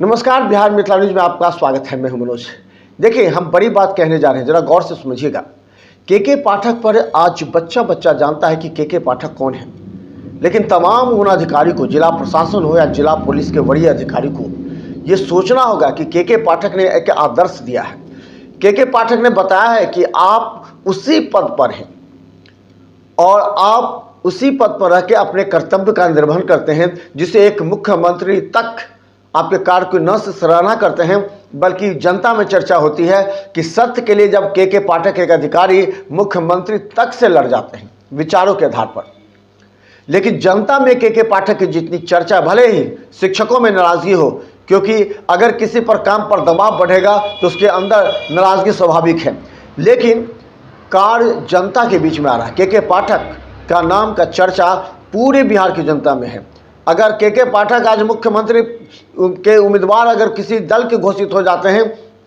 नमस्कार, बिहार मिथिला न्यूज में आपका स्वागत है। मैं हूं मनोज। देखिए, हम बड़ी बात कहने जा रहे हैं, जरा गौर से समझिएगा। के पाठक पर आज बच्चा बच्चा जानता है कि के पाठक कौन है, लेकिन तमाम उन अधिकारी को, जिला प्रशासन हो या जिला पुलिस के वरीय अधिकारी को, ये सोचना होगा कि के पाठक ने एक आदर्श दिया है। के पाठक ने बताया है कि आप उसी पद पर हैं और आप उसी पद पर रह के अपने कर्तव्य का निर्वहन करते हैं, जिसे एक मुख्यमंत्री तक आपके कार्य को न सिर्फ सराहना करते हैं, बल्कि जनता में चर्चा होती है कि सत्य के लिए जब के पाठक एक अधिकारी मुख्यमंत्री तक से लड़ जाते हैं विचारों के आधार पर। लेकिन जनता में के पाठक की जितनी चर्चा, भले ही शिक्षकों में नाराजगी हो, क्योंकि अगर किसी पर काम पर दबाव बढ़ेगा तो उसके अंदर नाराजगी स्वाभाविक है, लेकिन कार्य जनता के बीच में आ रहा है। के पाठक का नाम का चर्चा पूरे बिहार की जनता में है। अगर के पाठक आज मुख्यमंत्री के उम्मीदवार अगर किसी दल के घोषित हो जाते हैं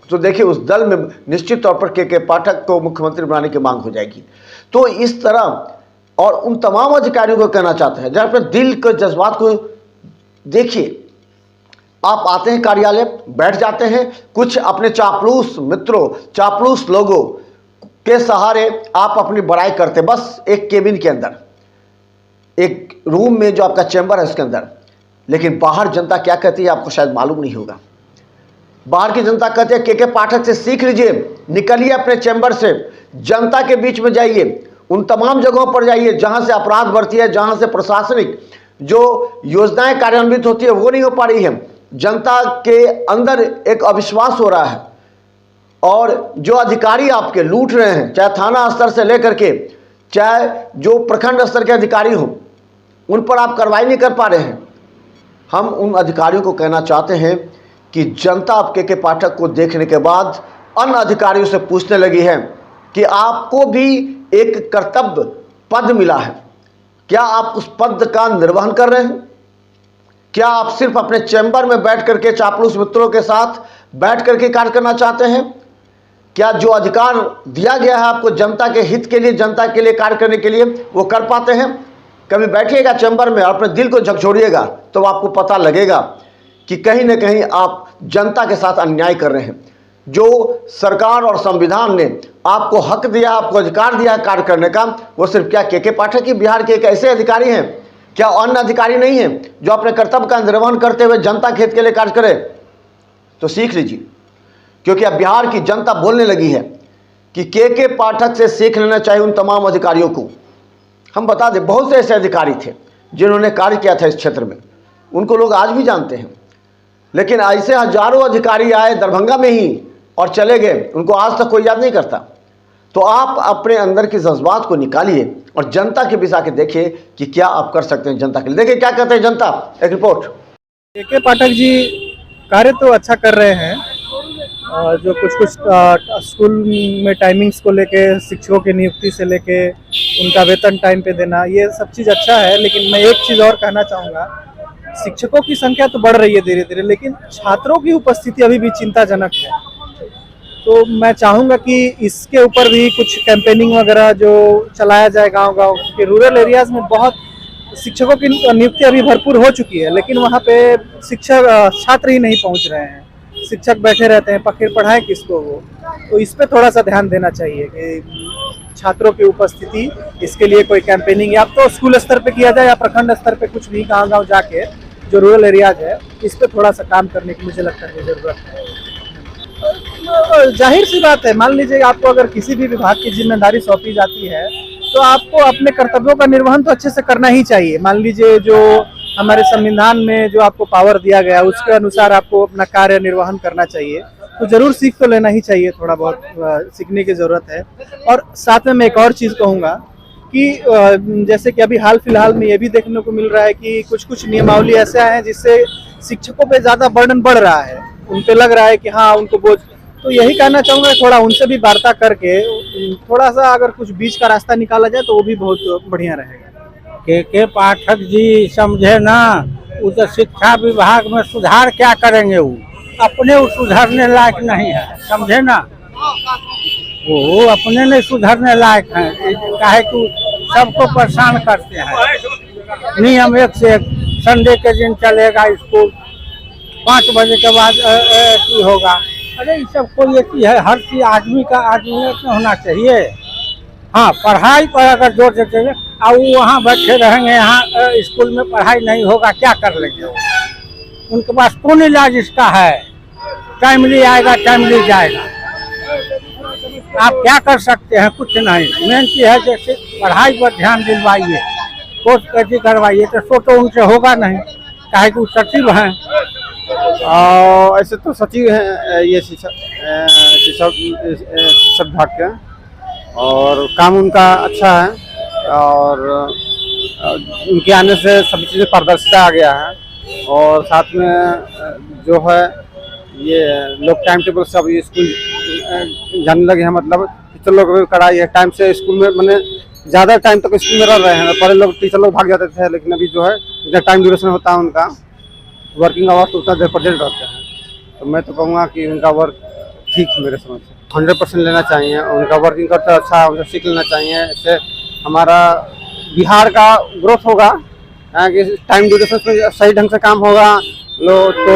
तो देखिए, उस दल में निश्चित तौर पर के पाठक को मुख्यमंत्री बनाने की मांग हो जाएगी। तो इस तरह और उन तमाम अधिकारियों को कहना चाहते हैं, जरा अपने दिल के जज्बात को देखिए। आप आते हैं कार्यालय, बैठ जाते हैं, कुछ अपने चापलूस मित्रों, चापलूस लोगों के सहारे आप अपनी बड़ाई करते, बस एक केबिन के अंदर, एक रूम में जो आपका चैम्बर है उसके अंदर। लेकिन बाहर जनता क्या कहती है आपको शायद मालूम नहीं होगा। बाहर की जनता कहती है के पाठक से सीख लीजिए, निकलिए अपने चैम्बर से, जनता के बीच में जाइए, उन तमाम जगहों पर जाइए जहां से अपराध बढ़ती है, जहां से प्रशासनिक जो योजनाएं कार्यान्वित होती है वो नहीं हो पा रही है। जनता के अंदर एक अविश्वास हो रहा है और जो अधिकारी आपके लूट रहे हैं, चाहे थाना स्तर से लेकर के चाहे जो प्रखंड स्तर के अधिकारी हो, उन पर आप कार्रवाई नहीं कर पा रहे हैं। हम उन अधिकारियों को कहना चाहते हैं कि जनता आप के पाठक को देखने के बाद अन्य अधिकारियों से पूछने लगी है कि आपको भी एक कर्तव्य पद मिला है, क्या आप उस पद का निर्वहन कर रहे हैं? क्या आप सिर्फ अपने चैम्बर में बैठ करके चापलूस मित्रों के साथ बैठ करके कार्य करना चाहते हैं? क्या जो अधिकार दिया गया है आपको जनता के हित के लिए, जनता के लिए कार्य करने के लिए, वो कर पाते हैं? कभी बैठिएगा चैम्बर में और अपने दिल को झकझोरिएगा तो आपको पता लगेगा कि कहीं ना कहीं आप जनता के साथ अन्याय कर रहे हैं। जो सरकार और संविधान ने आपको हक दिया, आपको अधिकार दिया कार्य करने का, वो सिर्फ क्या के पाठक ही बिहार के एक ऐसे अधिकारी हैं? क्या अन्य अधिकारी नहीं हैं जो अपने कर्तव्य का निर्वहन करते हुए जनता के हित के लिए कार्य करें? तो सीख लीजिए, क्योंकि अब बिहार की जनता बोलने लगी है कि के पाठक से सीख लेना चाहिए उन तमाम अधिकारियों को। हम बता दें, बहुत से ऐसे अधिकारी थे जिन्होंने कार्य किया था इस क्षेत्र में, उनको लोग आज भी जानते हैं, लेकिन ऐसे हजारों अधिकारी आए दरभंगा में ही और चले गए, उनको आज तक कोई याद नहीं करता। तो आप अपने अंदर के जज्बात को निकालिए और जनता के बीच आके देखिए कि क्या आप कर सकते हैं जनता के लिए। देखिए क्या कहते हैं जनता। एक रिपोर्ट। के पाठक जी कार्य तो अच्छा कर रहे हैं, और जो कुछ स्कूल में टाइमिंग्स को लेके, शिक्षकों की नियुक्ति से लेके उनका वेतन टाइम पे देना, ये सब चीज़ अच्छा है। लेकिन मैं एक चीज़ और कहना चाहूँगा, शिक्षकों की संख्या तो बढ़ रही है धीरे धीरे, लेकिन छात्रों की उपस्थिति अभी भी चिंताजनक है। तो मैं चाहूँगा कि इसके ऊपर भी कुछ कैंपेनिंग वगैरह जो चलाया जाए गांव-गांव के। रूरल एरियाज़ में बहुत शिक्षकों की नियुक्ति अभी भरपूर हो चुकी है, लेकिन वहाँ पे शिक्षक छात्र ही नहीं पहुँच रहे हैं, शिक्षक बैठे रहते हैं, आखिर पढ़ाएं किसको वो। तो इस पे थोड़ा सा ध्यान देना चाहिए कि छात्रों की उपस्थिति, इसके लिए कोई कैंपेनिंग या तो स्कूल स्तर पे किया जाए या प्रखंड स्तर पे कुछ भी गांव-गांव जाके जो रूरल एरियाज है, इस पे थोड़ा सा काम करने की मुझे लगता है जरूरत है। जाहिर सी बात है, मान लीजिए आपको अगर किसी भी विभाग की जिम्मेदारी सौंपी जाती है तो आपको अपने कर्तव्यों का निर्वहन तो अच्छे से करना ही चाहिए। मान लीजिए जो हमारे संविधान में जो आपको पावर दिया गया है उसके अनुसार आपको अपना कार्य निर्वहन करना चाहिए, तो जरूर सीख तो लेना ही चाहिए, थोड़ा बहुत सीखने की जरूरत है। और साथ में मैं एक और चीज़ कहूँगा कि जैसे कि अभी हाल फिलहाल में ये भी देखने को मिल रहा है कि कुछ नियमावली ऐसे आए हैं जिससे शिक्षकों पे ज़्यादा बर्डन बढ़ रहा है, उन पे लग रहा है कि हाँ उनको बोझ। तो यही कहना चाहूँगा, थोड़ा उनसे भी वार्ता करके थोड़ा सा अगर कुछ बीच का रास्ता निकाला जाए तो वो भी बहुत बढ़िया रहेगा। के पाठक जी समझे ना, वो तो शिक्षा विभाग में सुधार क्या करेंगे, वो अपने सुधरने लायक नहीं है, समझे ना, वो अपने नहीं सुधरने लायक हैं। काहे कि सबको परेशान करते हैं। नियम एक से एक, संडे के दिन चलेगा स्कूल, 5 बजे के बाद की होगा। अरे ये सब कोई एक ही है, हर चीज आदमी में होना चाहिए। हाँ, पढ़ाई पर अगर जोर देते हैं और वो वहाँ बैठे रहेंगे, यहाँ स्कूल में पढ़ाई नहीं होगा, क्या कर लेंगे वो? उनके पास कौन इलाज इसका है? टाइमली आएगा, टाइमली जाएगा। आप क्या कर सकते हैं? कुछ नहीं। मेन चीज है जैसे पढ़ाई पर ध्यान दिलवाइए, कोर्स कैसी करवाइए, तो उनसे होगा नहीं, काहे कि वो सचिव हैं। ऐसे तो सचिव हैं ये शिक्षक विभाग के, और काम उनका अच्छा है, और उनके आने से सभी चीज़ें पारदर्शिता आ गया है। और साथ में जो है ये लोग टाइम टेबल सब ये स्कूल जाने लगे हैं, मतलब टीचर लोग भी कड़ाई है, टाइम से स्कूल में मैंने ज़्यादा टाइम तक स्कूल में रह रहे हैं। पहले लोग टीचर लोग भाग जाते थे, लेकिन अभी जो है जितना टाइम ड्यूरेशन होता है उनका वर्किंग आवर्स तो उतना देर प्रेजेंट रहते हैं। तो मैं तो कहूँगा कि उनका वर्क ठीक है, मेरे समझ से 100% लेना चाहिए। उनका वर्किंग करता अच्छा, उनसे सीख लेना चाहिए। इससे हमारा बिहार का ग्रोथ होगा, कि टाइम ड्यूरेशन में सही ढंग से काम होगा। तो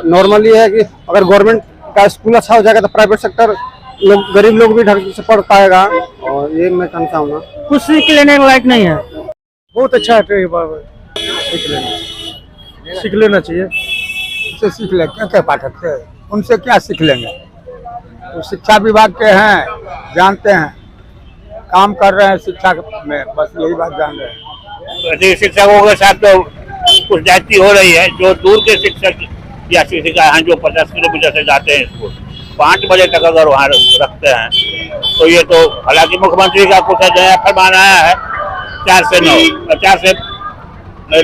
नॉर्मली है कि अगर गवर्नमेंट का स्कूल अच्छा हो जाएगा तो प्राइवेट सेक्टर लोग, गरीब लोग भी ढंग से पढ़ पाएगा। और ये मैं कहना चाहूँगा, कुछ सीख लेने लायक नहीं है। बहुत अच्छा है, सीख लेना चाहिए। से सीख ले क्या पाठक से, उनसे क्या सीख लेंगे? तो शिक्षा विभाग के हैं, जानते हैं, काम कर रहे हैं शिक्षा में, बस यही बात जान रहे हैं। शिक्षकों के साथ तो कुछ जाति हो रही है। जो दूर के शिक्षक या शिक्षिका हैं जो 50 किलोमीटर से जाते हैं स्कूल, 5 बजे तक अगर वहाँ रखते हैं तो ये तो, हालांकि मुख्यमंत्री का कुछ नया फरमान आया है 4 से 9,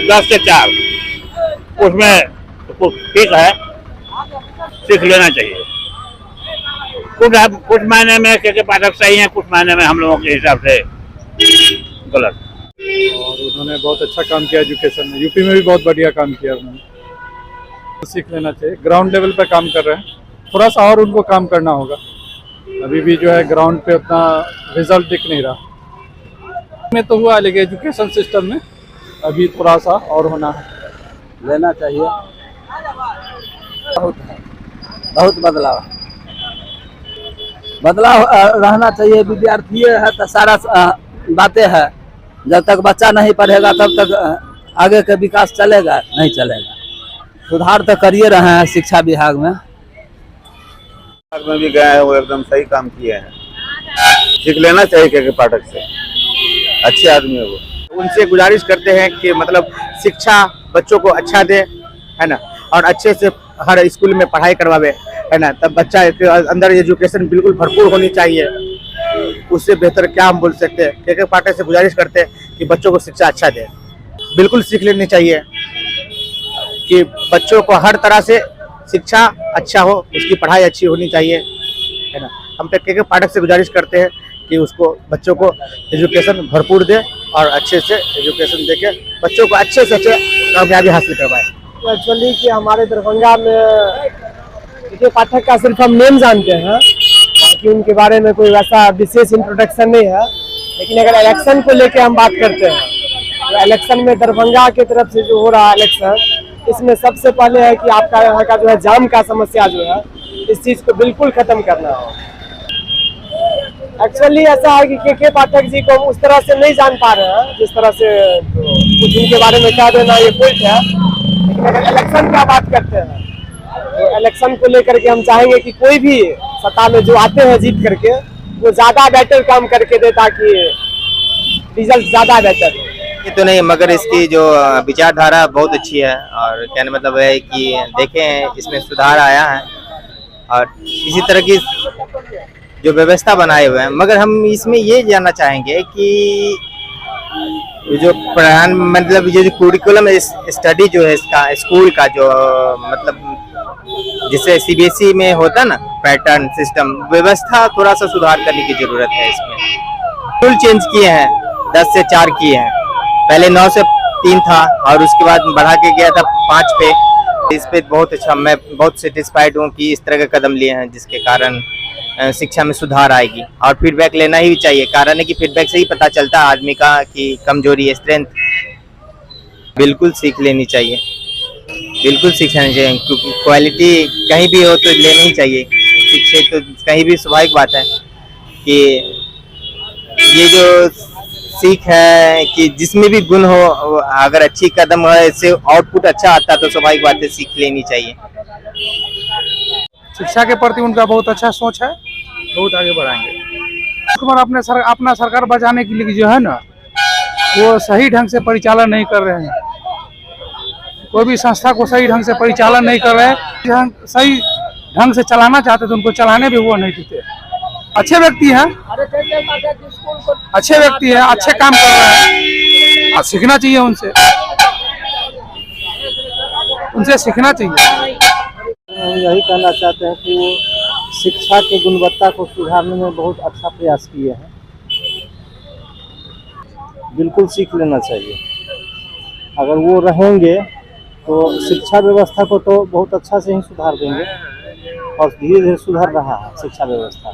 10 से 4, उसमें कुछ ठीक है, सीख लेना चाहिए। कुछ मायने में के पाठक सही हैं, कुछ मायने में हम लोगों के हिसाब से गलत। और उन्होंने बहुत अच्छा काम किया एजुकेशन में, यूपी में भी बहुत बढ़िया काम किया उन्होंने। सीख लेना चाहिए। ग्राउंड लेवल पे काम कर रहे हैं, थोड़ा सा और उनको काम करना होगा। अभी भी जो है ग्राउंड पे उतना रिजल्ट दिख नहीं रहा। में तो हुआ, लेकिन एजुकेशन सिस्टम में अभी थोड़ा सा और होना है, लेना चाहिए। बहुत बदलाव रहना चाहिए। विद्यार्थी है तो सारा बातें है, जब तक बच्चा नहीं पढ़ेगा तब तक आगे का विकास चलेगा नहीं चलेगा। सुधार तो करिए रहे हैं शिक्षा विभाग में भी गए हैं, वो एकदम सही काम किए हैं। सीख लेना चाहिए के पाठक से, अच्छे आदमी है वो। उनसे गुजारिश करते हैं कि मतलब शिक्षा बच्चों को अच्छा दे, है ना, और अच्छे से हर स्कूल में पढ़ाई करवावे, है ना। तब बच्चा के अंदर एजुकेशन बिल्कुल भरपूर होनी चाहिए। उससे बेहतर क्या हम बोल सकते हैं। के पाठक से गुजारिश करते हैं कि बच्चों को शिक्षा अच्छा दे, बिल्कुल सीख लेनी चाहिए कि बच्चों को हर तरह से शिक्षा अच्छा हो, उसकी पढ़ाई अच्छी होनी चाहिए, है ना। हम के पाठक से गुजारिश करते हैं कि उसको बच्चों को एजुकेशन भरपूर दे और अच्छे से एजुकेशन देके बच्चों को अच्छे से अच्छे कामयाबी हासिल करवाए। तो एक्चुअली कि हमारे दरभंगा में के पाठक का सिर्फ हम नेम जानते हैं, बाकी उनके बारे में कोई वैसा विशेष इंट्रोडक्शन नहीं है। लेकिन अगर इलेक्शन को लेके हम बात करते हैं तो इलेक्शन में दरभंगा की तरफ से जो हो रहा है इलेक्शन, इसमें सबसे पहले है कि आपका यहाँ का जो है जाम का समस्या जो है, इस चीज़ को बिल्कुल खत्म करना हो। एक्चुअली ऐसा है कि के पाठक जी को हम उस तरह से नहीं जान पा रहे हैं जिस तरह से कुछ उनके बारे में कह देना ये पॉइंट है। लेकिन अगर इलेक्शन की बात करते हैं तो इलेक्शन को लेकर के हम चाहेंगे कि कोई भी सत्ता में जो आते हैं जीत करके वो ज़्यादा बेटर काम करके दे ताकि रिजल्ट ज़्यादा बेटर हो। ये तो नहीं, मगर इसकी जो विचारधारा बहुत अच्छी है। और कहने मतलब है कि देखें इसमें सुधार आया है और इसी तरह की जो व्यवस्था बनाए हुए हैं। मगर हम इसमें ये जानना चाहेंगे कि जो प्रधान मतलब ये जो कुरिकुलम स्टडी जो है इसका स्कूल का जो मतलब जिसे सीबीएसई में होता है ना पैटर्न सिस्टम, व्यवस्था थोड़ा सा सुधार करने की जरूरत है। इसमें स्कूल चेंज किए हैं, 10 से 4 किए हैं, पहले 9 से 3 था और उसके बाद बढ़ा के गया था 5 पे। इस पे बहुत अच्छा, मैं बहुत सेटिस्फाइड हूँ कि इस तरह के कदम लिए हैं जिसके कारण शिक्षा में सुधार आएगी। और फीडबैक लेना ही चाहिए, कारण है कि फीडबैक से ही पता चलता है आदमी का कि कमजोरी है, स्ट्रेंथ। बिल्कुल सीख लेनी चाहिए, बिल्कुल सीखना चाहिए, क्योंकि क्वालिटी कहीं भी हो तो लेनी ही चाहिए। शिक्षा तो कहीं भी स्वाभाविक बात है कि ये जो सीख है कि जिसमें भी गुण हो, अगर अच्छी कदम है, इससे आउटपुट अच्छा आता है तो स्वाभाविक बात है सीख लेनी चाहिए। शिक्षा के प्रति उनका बहुत अच्छा सोच है, बहुत आगे बढ़ाएंगे। कुमार अपना सरकार बचाने के लिए जो है ना, वो सही ढंग से परिचालन नहीं कर रहे हैं। कोई भी संस्था को सही ढंग से परिचालन नहीं कर रहे हैं। सही ढंग से चलाना चाहते तो उनको चलाने भी वो नहीं देते। अच्छे व्यक्ति हैं, अच्छे व्यक्ति हैं, अच्छे काम कर रहे हैं, सीखना चाहिए उनसे सीखना चाहिए। हम यही कहना चाहते हैं कि वो शिक्षा की गुणवत्ता को सुधारने में बहुत अच्छा प्रयास किए हैं। बिल्कुल सीख लेना चाहिए। अगर वो रहेंगे तो शिक्षा व्यवस्था को तो बहुत अच्छा से ही सुधार देंगे, और धीरे धीरे सुधर रहा है शिक्षा व्यवस्था।